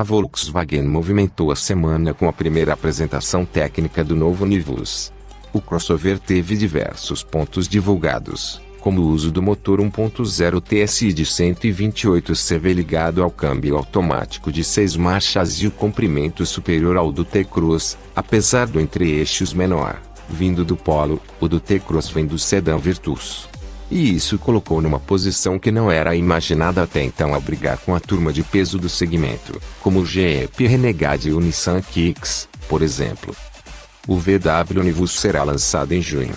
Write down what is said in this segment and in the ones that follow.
A Volkswagen movimentou a semana com a primeira apresentação técnica do novo Nivus. O crossover teve diversos pontos divulgados, como o uso do motor 1.0 TSI de 128 CV ligado ao câmbio automático de 6 marchas e o comprimento superior ao do T-Cross, apesar do entre-eixos menor, vindo do Polo, o do T-Cross vem do sedã Virtus. E isso colocou numa posição que não era imaginada até então ao brigar com a turma de peso do segmento, como o Jeep Renegade e o Nissan Kicks, por exemplo. O VW Nivus será lançado em junho.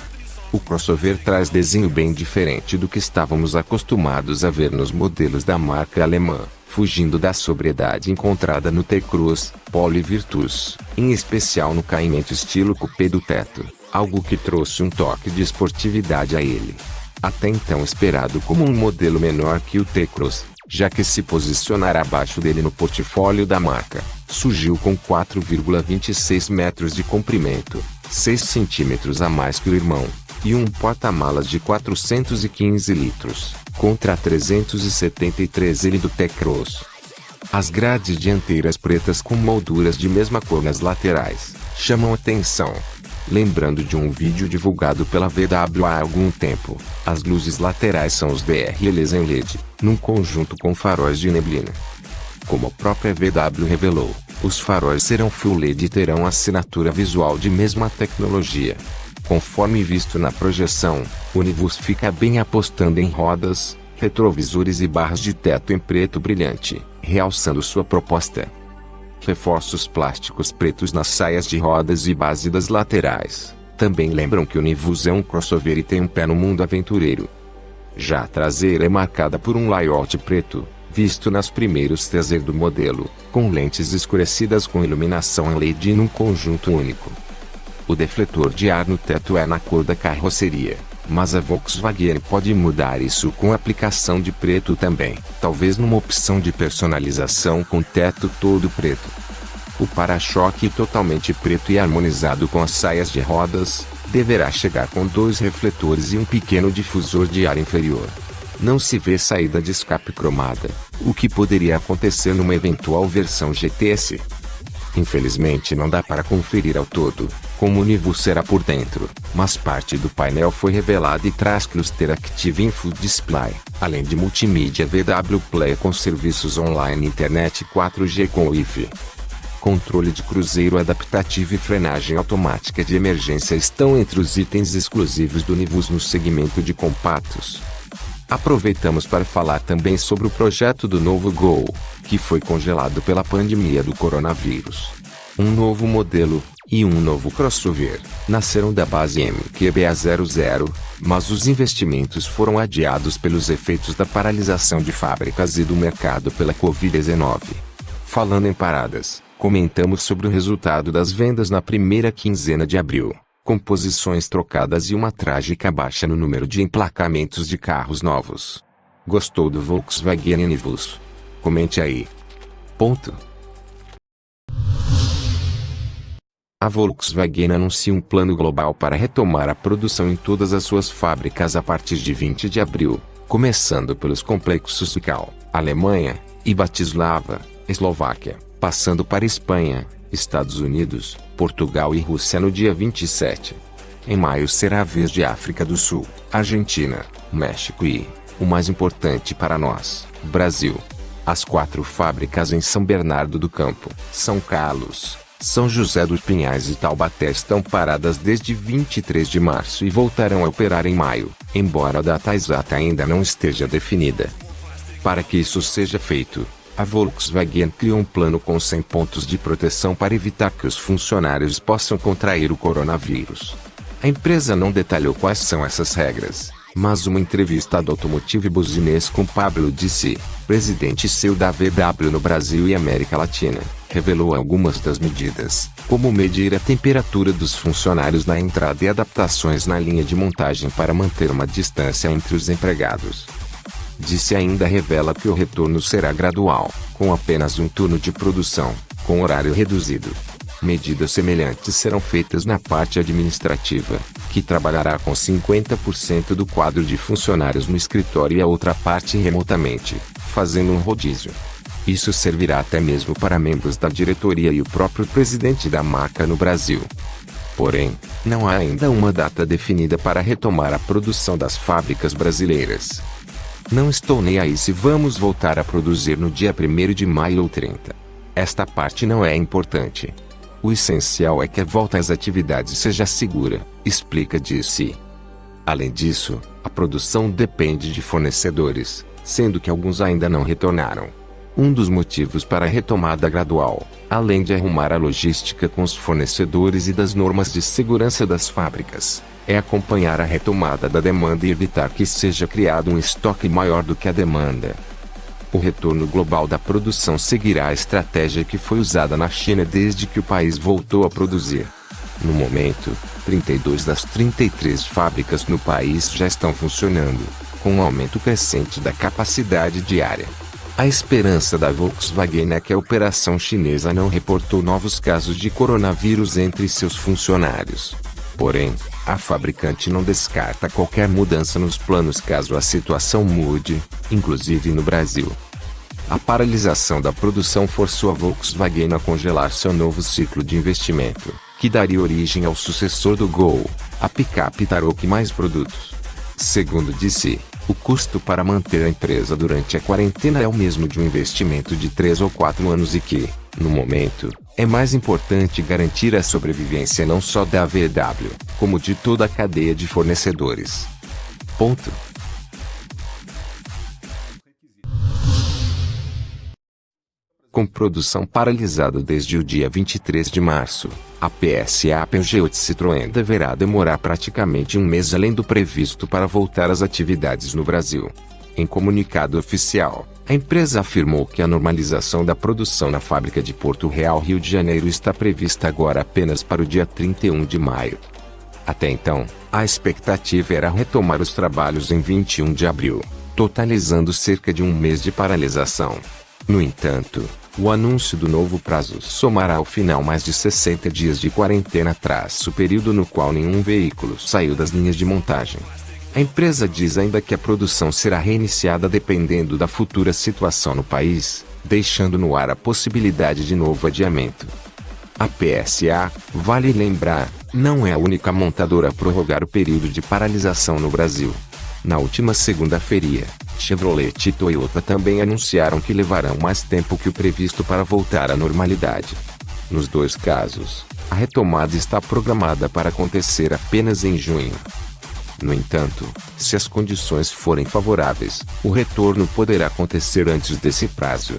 O crossover traz desenho bem diferente do que estávamos acostumados a ver nos modelos da marca alemã, fugindo da sobriedade encontrada no T-Cross, Polo e Virtus, em especial no caimento estilo coupé do teto, algo que trouxe um toque de esportividade a ele. Até então esperado como um modelo menor que o T-Cross, já que se posicionar abaixo dele no portfólio da marca, surgiu com 4,26 metros de comprimento, 6 centímetros a mais que o irmão, e um porta-malas de 415 litros, contra 373 L do T-Cross. As grades dianteiras pretas com molduras de mesma cor nas laterais, chamam atenção. Lembrando de um vídeo divulgado pela VW há algum tempo, as luzes laterais são os DRLs em LED, num conjunto com faróis de neblina. Como a própria VW revelou, os faróis serão Full LED e terão assinatura visual de mesma tecnologia. Conforme visto na projeção, o Nivus fica bem apostando em rodas, retrovisores e barras de teto em preto brilhante, realçando sua proposta. Reforços plásticos pretos nas saias de rodas e base das laterais também lembram que o Nivus é um crossover e tem um pé no mundo aventureiro. Já a traseira é marcada por um layout preto, visto nas primeiros teaser do modelo, com lentes escurecidas com iluminação em LED num conjunto único. O defletor de ar no teto é na cor da carroceria, mas a Volkswagen pode mudar isso com a aplicação de preto também, talvez numa opção de personalização com teto todo preto. O para-choque totalmente preto e harmonizado com as saias de rodas, deverá chegar com 2 refletores e um pequeno difusor de ar inferior. Não se vê saída de escape cromada, o que poderia acontecer numa eventual versão GTS. Infelizmente não dá para conferir ao todo como o Nivus será por dentro, mas parte do painel foi revelada e traz Cluster Active Info Display, além de multimídia VW Play com serviços online e internet 4G com Wi-Fi. Controle de cruzeiro adaptativo e frenagem automática de emergência estão entre os itens exclusivos do Nivus no segmento de compactos. Aproveitamos para falar também sobre o projeto do novo Gol, que foi congelado pela pandemia do coronavírus. Um novo modelo e um novo crossover nasceram da base MQBA00, mas os investimentos foram adiados pelos efeitos da paralisação de fábricas e do mercado pela Covid-19. Falando em paradas, comentamos sobre o resultado das vendas na primeira quinzena de abril, com posições trocadas e uma trágica baixa no número de emplacamentos de carros novos. Gostou do Volkswagen Nivus? Comente aí. A Volkswagen anuncia um plano global para retomar a produção em todas as suas fábricas a partir de 20 de abril, começando pelos complexos Sucal, Alemanha, e Bratislava, Eslováquia, passando para Espanha, Estados Unidos, Portugal e Rússia no dia 27. Em maio será a vez de África do Sul, Argentina, México e, o mais importante para nós, Brasil. As 4 fábricas em São Bernardo do Campo, São Carlos, São José dos Pinhais e Taubaté estão paradas desde 23 de março e voltarão a operar em maio, embora a data exata ainda não esteja definida. Para que isso seja feito, a Volkswagen criou um plano com 100 pontos de proteção para evitar que os funcionários possam contrair o coronavírus. A empresa não detalhou quais são essas regras, mas uma entrevista do Automotive Business com Pablo Dicci, presidente CEO da VW no Brasil e América Latina, revelou algumas das medidas, como medir a temperatura dos funcionários na entrada e adaptações na linha de montagem para manter uma distância entre os empregados. Dicci ainda revela que o retorno será gradual, com apenas um turno de produção, com horário reduzido. Medidas semelhantes serão feitas na parte administrativa, que trabalhará com 50% do quadro de funcionários no escritório e a outra parte remotamente, fazendo um rodízio. Isso servirá até mesmo para membros da diretoria e o próprio presidente da marca no Brasil. Porém, não há ainda uma data definida para retomar a produção das fábricas brasileiras. Não estou nem aí se vamos voltar a produzir no dia 1º de maio ou 30. Esta parte não é importante. O essencial é que a volta às atividades seja segura, explica Disse. Além disso, a produção depende de fornecedores, sendo que alguns ainda não retornaram. Um dos motivos para a retomada gradual, além de arrumar a logística com os fornecedores e das normas de segurança das fábricas, é acompanhar a retomada da demanda e evitar que seja criado um estoque maior do que a demanda. O retorno global da produção seguirá a estratégia que foi usada na China desde que o país voltou a produzir. No momento, 32 das 33 fábricas no país já estão funcionando, com um aumento crescente da capacidade diária. A esperança da Volkswagen é que a operação chinesa não reportou novos casos de coronavírus entre seus funcionários. Porém, a fabricante não descarta qualquer mudança nos planos caso a situação mude, inclusive no Brasil. A paralisação da produção forçou a Volkswagen a congelar seu novo ciclo de investimento, que daria origem ao sucessor do Gol, a picape Tarok mais produtos. Segundo Disse, o custo para manter a empresa durante a quarentena é o mesmo de um investimento de 3 ou 4 anos e que, no momento, é mais importante garantir a sobrevivência não só da VW, como de toda a cadeia de fornecedores. Ponto. Com produção paralisada desde o dia 23 de março, a PSA Peugeot Citroën deverá demorar praticamente um mês além do previsto para voltar às atividades no Brasil. Em comunicado oficial, a empresa afirmou que a normalização da produção na fábrica de Porto Real, Rio de Janeiro está prevista agora apenas para o dia 31 de maio. Até então, a expectativa era retomar os trabalhos em 21 de abril, totalizando cerca de um mês de paralisação. No entanto, o anúncio do novo prazo somará ao final mais de 60 dias de quarentena o período no qual nenhum veículo saiu das linhas de montagem. A empresa diz ainda que a produção será reiniciada dependendo da futura situação no país, deixando no ar a possibilidade de novo adiamento. A PSA, vale lembrar, não é a única montadora a prorrogar o período de paralisação no Brasil. Na última segunda-feira, Chevrolet e Toyota também anunciaram que levarão mais tempo que o previsto para voltar à normalidade. Nos dois casos, a retomada está programada para acontecer apenas em junho. No entanto, se as condições forem favoráveis, o retorno poderá acontecer antes desse prazo.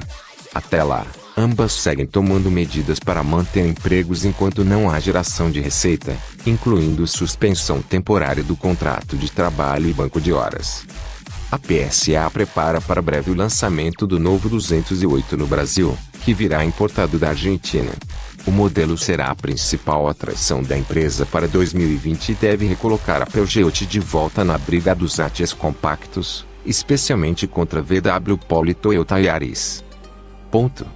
Até lá, ambas seguem tomando medidas para manter empregos enquanto não há geração de receita, incluindo suspensão temporária do contrato de trabalho e banco de horas. A PSA prepara para breve o lançamento do novo 208 no Brasil, que virá importado da Argentina. O modelo será a principal atração da empresa para 2020 e deve recolocar a Peugeot de volta na briga dos hatches compactos, especialmente contra VW Polo e Toyota Yaris. Ponto.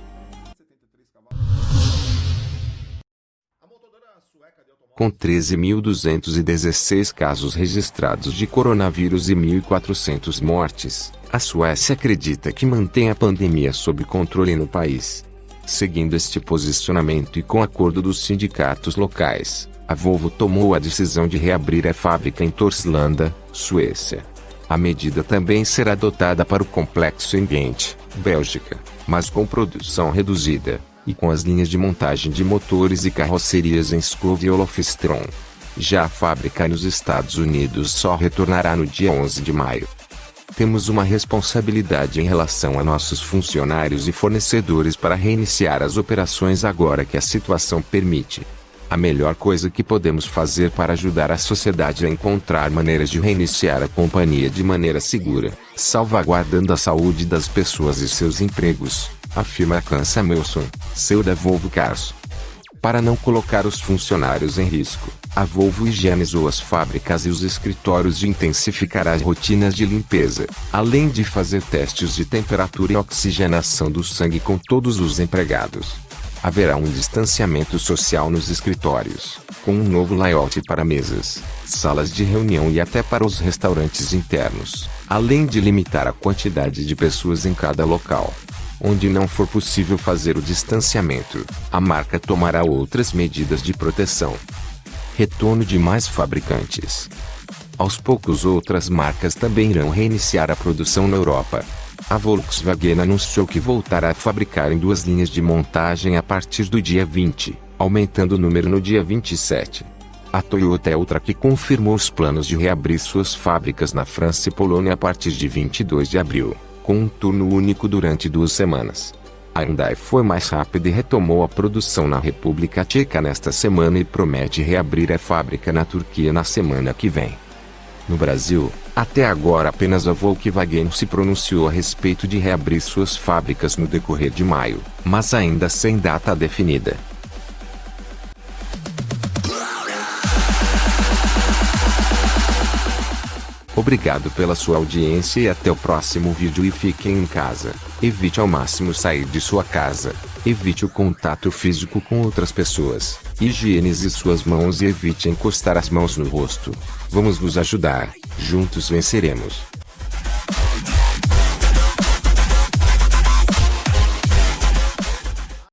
Com 13.216 casos registrados de coronavírus e 1.400 mortes, a Suécia acredita que mantém a pandemia sob controle no país. Seguindo este posicionamento e com acordo dos sindicatos locais, a Volvo tomou a decisão de reabrir a fábrica em Torslanda, Suécia. A medida também será adotada para o complexo em Ghent, Bélgica, mas com produção reduzida, e com as linhas de montagem de motores e carrocerias em Skov e Olofström. Já a fábrica nos Estados Unidos só retornará no dia 11 de maio. Temos uma responsabilidade em relação a nossos funcionários e fornecedores para reiniciar as operações agora que a situação permite. A melhor coisa que podemos fazer para ajudar a sociedade é encontrar maneiras de reiniciar a companhia de maneira segura, salvaguardando a saúde das pessoas e seus empregos, afirma Ken Samuelsson, CEO da Volvo Cars. Para não colocar os funcionários em risco, a Volvo higienizou as fábricas e os escritórios e intensificará as rotinas de limpeza, além de fazer testes de temperatura e oxigenação do sangue com todos os empregados. Haverá um distanciamento social nos escritórios, com um novo layout para mesas, salas de reunião e até para os restaurantes internos, além de limitar a quantidade de pessoas em cada local. Onde não for possível fazer o distanciamento, a marca tomará outras medidas de proteção. Retorno de mais fabricantes. Aos poucos outras marcas também irão reiniciar a produção na Europa. A Volkswagen anunciou que voltará a fabricar em 2 linhas de montagem a partir do dia 20, aumentando o número no dia 27. A Toyota é outra que confirmou os planos de reabrir suas fábricas na França e Polônia a partir de 22 de abril, com um turno único durante 2 semanas. A Hyundai foi mais rápida e retomou a produção na República Tcheca nesta semana e promete reabrir a fábrica na Turquia na semana que vem. No Brasil, até agora apenas a Volkswagen se pronunciou a respeito de reabrir suas fábricas no decorrer de maio, mas ainda sem data definida. Obrigado pela sua audiência e até o próximo vídeo e fiquem em casa. Evite ao máximo sair de sua casa. Evite o contato físico com outras pessoas. Higienize suas mãos e evite encostar as mãos no rosto. Vamos nos ajudar. Juntos venceremos.